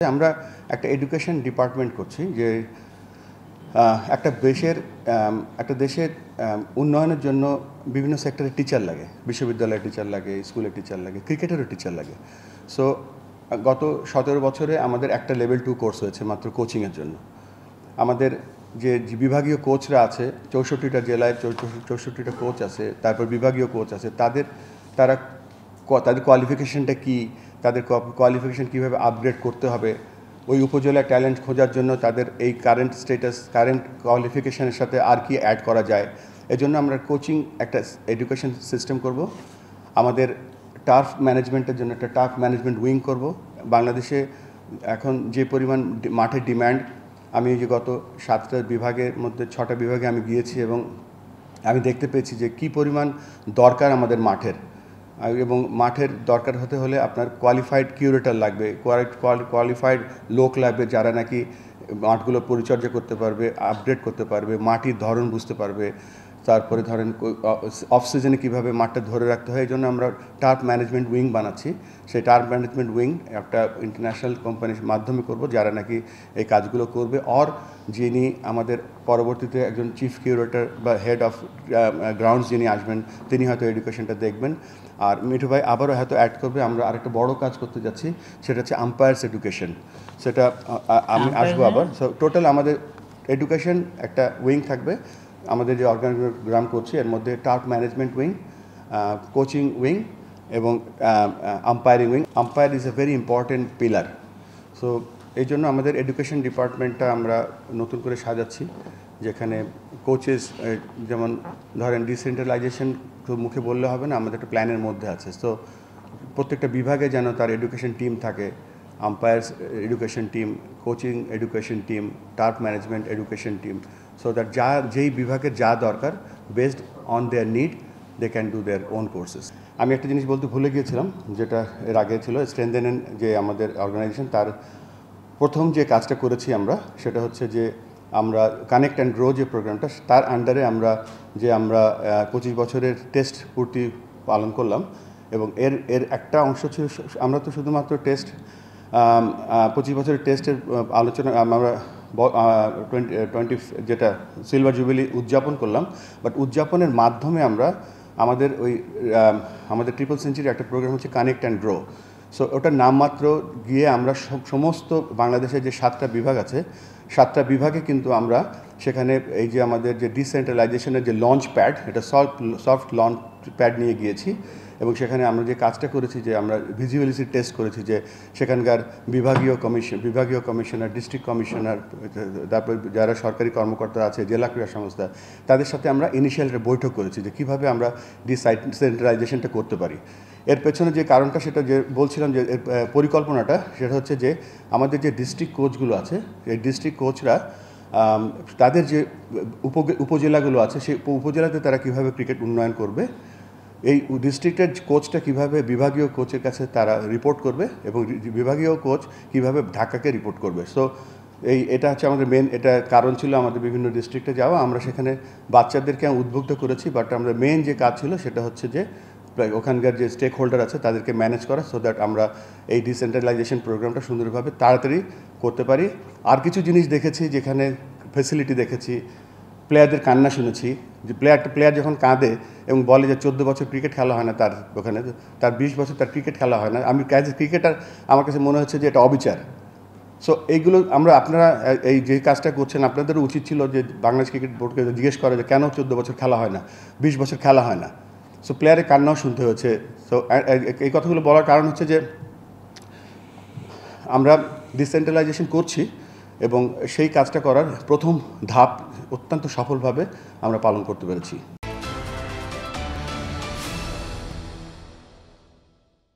আমরা একটা education department করছি যে একটা দেশের উন্নয়নের জন্য বিভিন্ন সেক্টরে টিচার লাগে, বিশ্ববিদ্যালয়ের টিচার লাগে, স্কুলের টিচার লাগে, ক্রিকেটেরও টিচার লাগে। সো গত 17 বছরে আমাদের একটা লেভেল 2 কোর্স হয়েছে মাত্র কোচিংয়ের জন্য। আমাদের যে বিভাগীয় কোচরা আছে 64টা জেলায় 64টা কোচ আছে, তারপর বিভাগীয় কোচ আছে, তাদের কোয়ালিফিকেশনটা কী, তাদের কোয়ালিফিকেশন কীভাবে আপগ্রেড করতে হবে, ওই উপজেলায় ট্যালেন্ট খোঁজার জন্য তাদের এই কারেন্ট কোয়ালিফিকেশনের সাথে আর কি অ্যাড করা যায়, এজন্য আমরা কোচিং একটা এডুকেশন সিস্টেম করব। আমাদের টার্ফ ম্যানেজমেন্টের জন্য একটা টার্ফ ম্যানেজমেন্ট উইং করব। বাংলাদেশে এখন যে পরিমাণ মাঠের ডিম্যান্ড, আমি যে গত 7টা বিভাগের মধ্যে 6টা বিভাগে আমি গিয়েছি এবং আমি দেখতে পেয়েছি যে কী পরিমাণ দরকার আমাদের মাঠের, এবং মাঠের দরকার হতে হলে আপনার কোয়ালিফাইড কিউরেটর লাগবে, কোয়ালিফাইড লোক লাগবে যারা নাকি মাঠগুলো পরিচর্যা করতে পারবে, আপগ্রেড করতে পারবে, মাটির ধরন বুঝতে পারবে, তারপরে ধরেন অফ সিজনে কীভাবে মাঠটা ধরে রাখতে হয়। এই জন্য আমরা টার্ফ ম্যানেজমেন্ট উইং বানাচ্ছি। সেই টার্ফ ম্যানেজমেন্ট উইং একটা ইন্টারন্যাশনাল কোম্পানির মাধ্যমে করব যারা নাকি এই কাজগুলো করবে, আর যিনি আমাদের পরবর্তীতে একজন চিফ কিউরেটর বা হেড অফ গ্রাউন্ডস যিনি আসবেন তিনি হয়তো এডুকেশনটা দেখবেন। আর মিঠু ভাই আবারও হয়তো অ্যাড করবে, আমরা আরেকটা বড় কাজ করতে যাচ্ছি, সেটা হচ্ছে আম্পায়ার্স এডুকেশন। সেটা আমি আসবো আবার। সো টোটাল আমাদের এডুকেশন একটা উইং থাকবে, আমাদের যে অর্গানোগ্রাম করছি এর মধ্যে turf management wing, coaching wing এবং umpiring wing. Umpire is a very important pillar. So এই জন্য আমাদের এডুকেশন ডিপার্টমেন্টটা আমরা নতুন করে সাজাচ্ছি, যেখানে কোচেস যেমন ধরেন ডিসেন্ট্রালাইজেশন তো মুখে বললে হবে না, আমাদের একটা প্ল্যানের মধ্যে আছে। সো প্রত্যেকটা বিভাগে যেন তার এডুকেশন টিম থাকে, umpires education team, coaching education team, turf management education team, so that যেই বিভাগের যা দরকার based on their need they can do their own courses. আমি একটা জিনিস বলতে ভুলে গিয়েছিলাম, যেটা এর আগে ছিল, স্ট্রেনথেন যে আমাদের অর্গানাইজেশন, তার প্রথম যে কাজটা করেছি আমরা সেটা হচ্ছে যে আমরা কানেক্ট অ্যান্ড গ্রো যে প্রোগ্রামটা, তার আন্ডারে আমরা 25 বছরের টেস্ট পূর্তি পালন করলাম। এবং এর একটা অংশ ছিল, আমরা তো শুধুমাত্র টেস্ট 25 বছরের টেস্টের আলোচনা আমরা 20 যেটা সিলভার জুবিলি উদযাপন করলাম, বাট উদযাপনের মাধ্যমে আমরা আমাদের ট্রিপল সেঞ্চুরি একটা প্রোগ্রাম হচ্ছে কানেক্ট অ্যান্ড গ্রো। সো ওটার নামমাত্র গিয়ে আমরা সমস্ত বাংলাদেশের যে 7টা বিভাগ আছে, 7টা বিভাগে কিন্তু আমরা সেখানে এই যে আমাদের যে ডিসেন্ট্রালাইজেশনের যে লঞ্চ প্যাড, এটা সফট লঞ্চ প্যাড নিয়ে গিয়েছি। এবং সেখানে আমরা যে কাজটা করেছি যে আমরা ভিজিবিলিটি টেস্ট করেছি, যে সেখানকার বিভাগীয় কমিশনার, ডিস্ট্রিক্ট কমিশনার, তারপর যারা সরকারি কর্মকর্তা আছে, জেলা ক্রীড়া সংস্থা, তাদের সাথে আমরা ইনিশিয়াল একটা বৈঠক করেছি যে কীভাবে আমরা ডিসেন্ট্রালাইজেশনটা করতে পারি। এর পেছনে যে কারণটা সেটা যে বলছিলাম, যে পরিকল্পনাটা সেটা হচ্ছে যে আমাদের যে ডিস্ট্রিক্ট কোচগুলো আছে, এই ডিস্ট্রিক্ট কোচরা তাদের যে উপজেলাগুলো আছে সেই উপজেলাতে তারা কীভাবে ক্রিকেট উন্নয়ন করবে, এই ডিস্ট্রিক্টের কোচটা কীভাবে বিভাগীয় কোচের কাছে তারা রিপোর্ট করবে এবং বিভাগীয় কোচ কীভাবে ঢাকাকে রিপোর্ট করবে। সো এটা হচ্ছে আমাদের মেন, এটা কারণ ছিল আমাদের বিভিন্ন ডিস্ট্রিক্টে যাওয়া। আমরা সেখানে বাচ্চাদেরকে উদ্বুদ্ধ করেছি, বাট আমরা মেন যে কাজ ছিল সেটা হচ্ছে যে ওখানকার যে স্টেক হোল্ডার আছে তাদেরকে ম্যানেজ করা, সো দ্যাট আমরা এই ডিসেন্ট্রালাইজেশন প্রোগ্রামটা সুন্দরভাবে তাড়াতাড়ি করতে পারি। আর কিছু জিনিস দেখেছি, যেখানে ফেসিলিটি দেখেছি, প্লেয়ারদের কান্না শুনেছি, যে প্লেয়ার যখন কাঁদে এবং বলে যে 14 বছর ক্রিকেট খেলা হয় না তার ওখানে, তার 20 বছর তার ক্রিকেট খেলা হয় না, আমি অ্যাজ এ ক্রিকেটার আমার কাছে মনে হচ্ছে যে এটা অবিচার। সো এইগুলো আপনারা এই যে কাজটা করছেন, আপনাদেরও উচিত ছিল যে বাংলাদেশ ক্রিকেট বোর্ডকে জিজ্ঞেস করে যে কেন 14 বছর খেলা হয় না, 20 বছর খেলা হয় না। সো প্লেয়ারের কান্নাও শুনতে হয়েছে। সো এই কথাগুলো বলার কারণ হচ্ছে যে আমরা ডিসেন্ট্রালাইজেশন করছি এবং সেই কাজটা করার প্রথম ধাপ অত্যন্ত সফলভাবে আমরা পালন করতে পেরেছি।